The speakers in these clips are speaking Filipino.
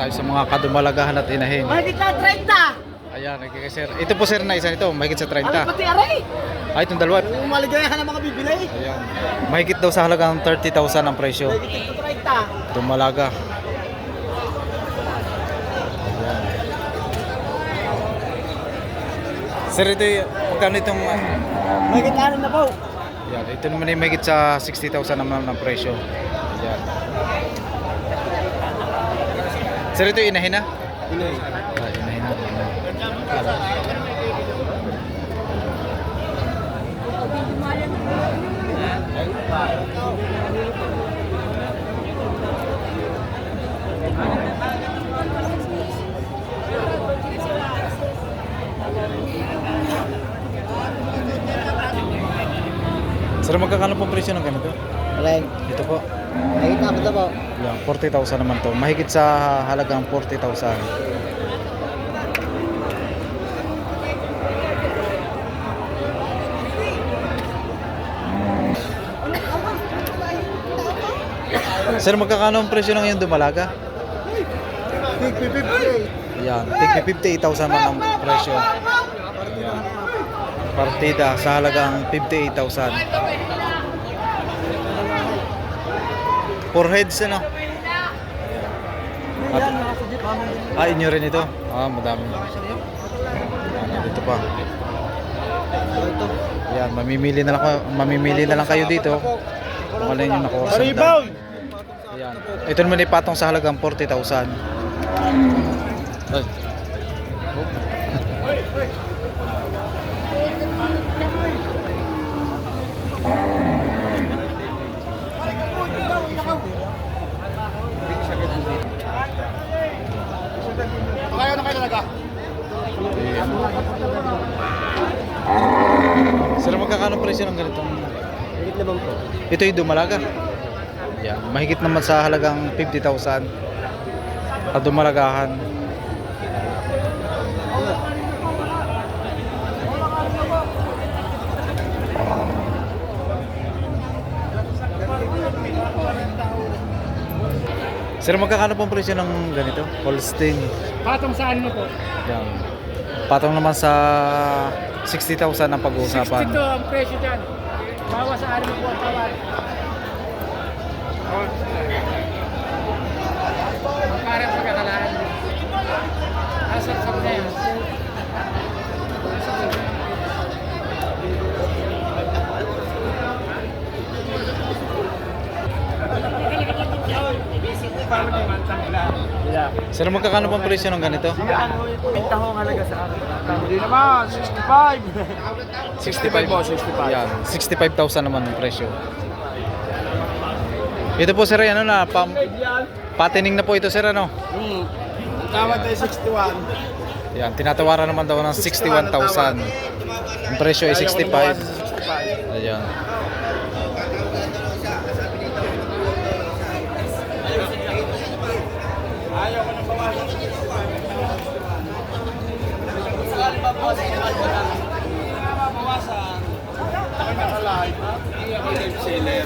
tayo sa mga kadumalagahan at inahin. Mahigit na 30! Ayan, okay, sir. Ito po sir na isa nito, mahigit sa 30. Ano pati aray? Ay, itong dalawa. Umaligayahan ng mga bibili. Ayan. Mahigit daw sa halagang 30,000 ang presyo. Mahigit na 30. Dumalaga. Sir, ito magkano itong... Mahigit na na po. Yan, ito naman ay mahigit sa 60,000 naman ang presyo. Yan. Sir, ito inahin na? Inahin. Inahin na. Sir, magkakano pong presyo ng ganito? Aray. Ito po. Mahigit na po. Yan, 40,000 naman to. Mahigit sa halagang 40,000. Sir, magkakano ang presyo ng iyong dumalaga? 50. Yan, tig 58,000 man ang presyo. Yan. Partida sa halagang 58,000. 4 heads ano? At, inyo rin ito? Madami. Dito pa. Yan, mamimili na lang kayo dito. Kung alin yung nakuha sa daan. Yan. Ito naman ipatong sa halagang 40,000. Ay. Kaya na kayo talaga? Sir, magkakano presyo ng ganitong? Mahigit naman po. Ito yung dumalaga. Yan, mahigit naman sa halagang 50,000 at dumalagahan. Sir, magkakano pong presyo ng ganito? Holstein. Patong saan mo po? Yan. Patong naman sa 60,000 ang pag-uusapan. 62 ang presyo dyan. Bawa sa ano po ang tawad. Magkarap sa kakalaan. Asal sa mga yan. Sir, magkakano pong presyo ng ganito? Pinta ho ang halaga sa akin. Hindi naman, 65. 65 po, 65. Yan, 65,000 naman ang presyo. Ito po sir, ano na, patining na po ito sir, ano? Tawad tayo 61. Yan, tinatawaran naman daw ng 61,000. Ang presyo ay 65. Ayan. Ayaw ko nang bawasan. Bawasan. Ako naka-live. Hindi ako live seller.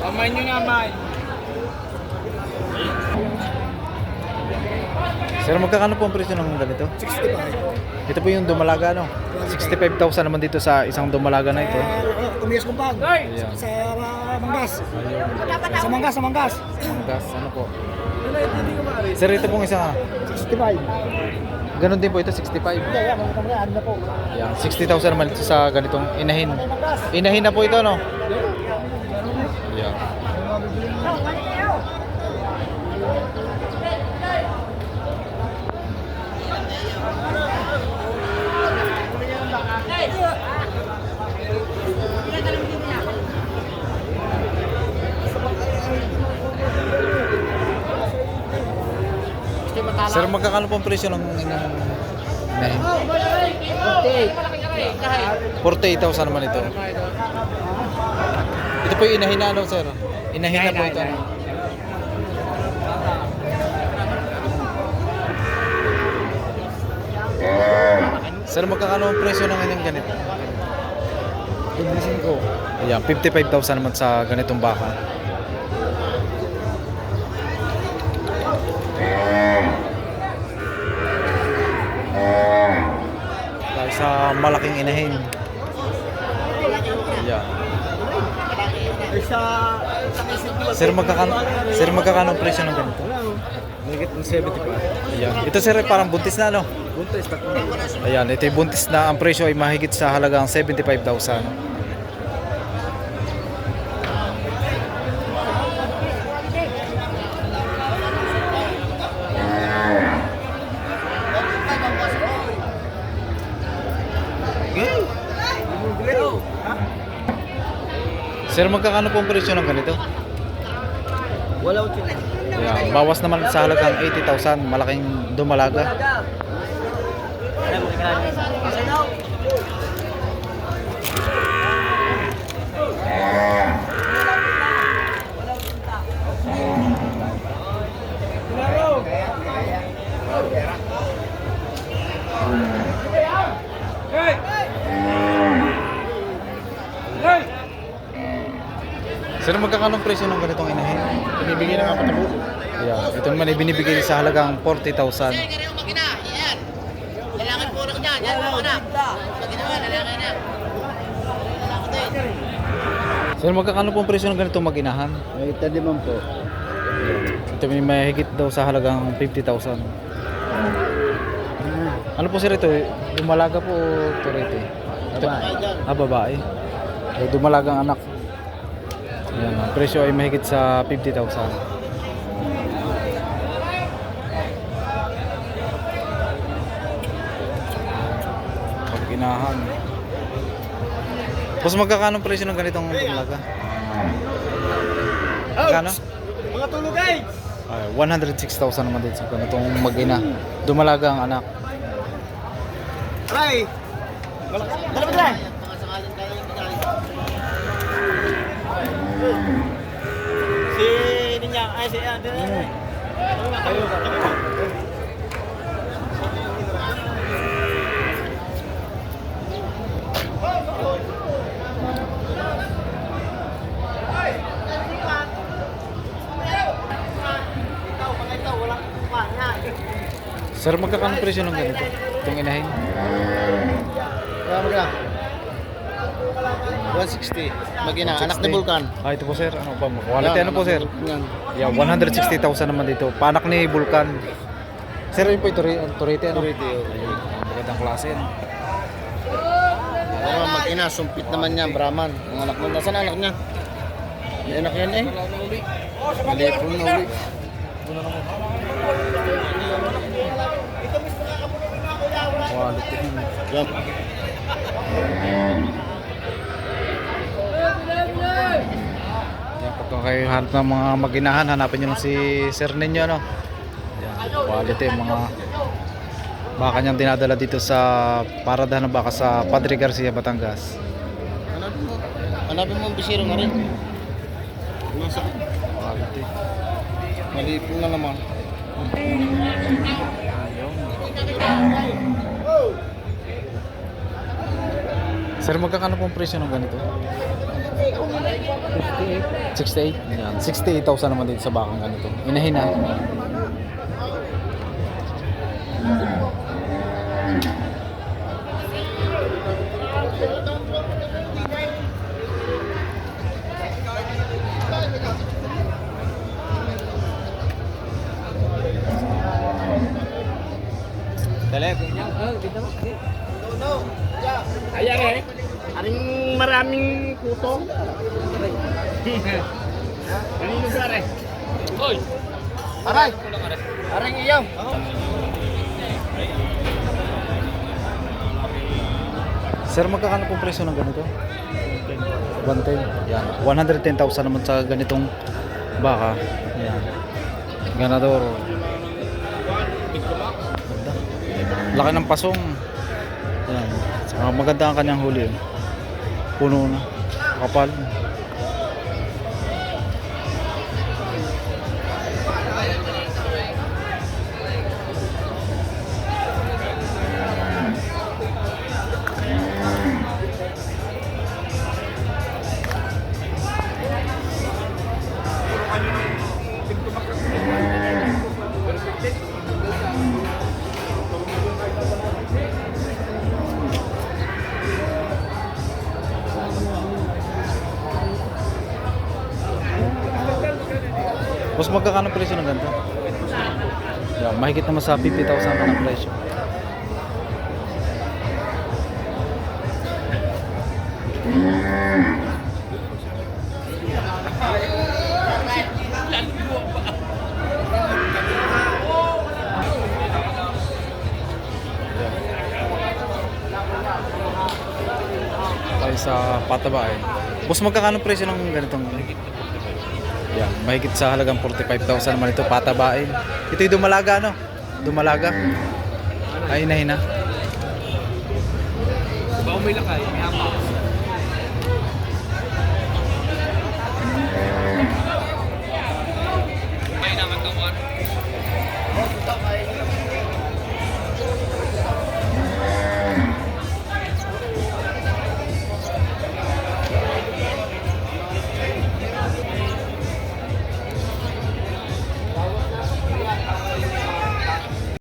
Amay nyo nga, amay. Sir, magkakano po ang presyo ng ganito? 65. Ito po yung dumalaga, no? 65,000 naman dito sa isang dumalaga na ito. Kumigas kumpag. Ayan. Sa Manggas. Sa Manggas, sa Manggas. Manggas, ano po? Sir, ito pong isa. 65. Ganon din po ito, 65. Hindi, yan. Mga kamaya, ano na po. Yan, 60,000 naman ito sa ganitong inahin. Inahin na po ito, no? Yan. Sir, magkakano pong presyo ng inahin? 48,000 naman ito. Ito po yung inahin na, ano, sir? Inahin na po ito. Ano? Sir, magkakano ang presyo ng inyong ganito? 55. Ayan, 55,000 naman sa ganitong baka. malaking inahin. Yan. Sir, magkakano ang presyo ng ganito? Nagit ng 75. Ayan. Ito sir, parang buntis na ano? Buntis, tatlo. Ayan, ito yung buntis na ang presyo ay mahigit sa halagang 75,000. Sir, magkakano po ang presyo ng ganito? Wala ko siya. Ayan, bawas naman sa halagang 80,000, malaking dumalaga. Sir, magkakano ang presyo ng ganitong inahin? Binibigay na nga patabo. Ayan, ito naman ay binibigay sa halagang 40,000. Lalaki po na ko dyan. Yan po anak. Pag ginawa, lalaki na. Sir, magkakano po ang presyo ng ganitong mag-inahan? Ay, tadiman po. Ito may mahigit daw sa halagang 50,000. Ano po sir ito? Dumalaga po o turete? Ito, babae. Dumalagang anak. Ayan, ang presyo ay mahigit sa 50,000. Pag-inahan. Tapos magkakano ang presyo ng ganitong dumalaga? Magkano? Mga tulog guys! Ay, 106,000 naman din sa ganitong mag-ina. Dumalaga ang anak. Aray! Dala ba dala? Mga sakalan tayo yung pinali. Si Ninya, ay si Adel. Kayo. Sir, magkakano ang presyo ng ganito? Itong inahin? Kaya magkano? 160. Magina, anak ni Vulcan. Ah, ito po sir. Ano ba? Quality ano po sir? Yan. Yeah, 160,000 naman dito. Panak ni Vulcan. Sir, yun po ito Turete ano? Turete, oh. Ayun, magandang klase yan. Pero mag-ina, sumpit naman niya, Brahman. Ang anak mo, nasaan ang anak niya? May anak yan eh. Malipon na uli. Quality. Yan. Yan, pagka kayo hanap ng mga maginahan, hanapin nyo lang si Sir Ninyo, no? Yan, quality, mga baka niyang dinadala dito sa paradahan ng baka sa Padre Garcia, Batangas. Hanapin mo ang bisiro nga rin. Nasa Quality. malipon na naman. Sir, magkakano pong presyo ng ganito? 68? Yan, 68,000 naman dito sa bakang ganito. Inahin na. Dali. Ayan eh. Aring maraming puto. Ano yung lugar eh? Hoy! Aray! Aring iyaw! Sir, magkakano pong presyo ng ganito? 110. Yan. 110,000 naman sa ganitong baka. Yan. Ganador. Ganda. Laki ng pasong. Yan. Saka maganda ang kanyang huli. Puno na. Kapal. magkakano presyo ng ganito? Yan, mahigit naman sa 50,000 pa ng presyo. Tayo sa pataba eh. Boss, magkakano presyo ng ganitong? Yan, mahigit sa halagang 45,000 naman ito, patabain. Ito yung dumalaga, no? Dumalaga. Ay, hina. Ba umilakay, may hapa.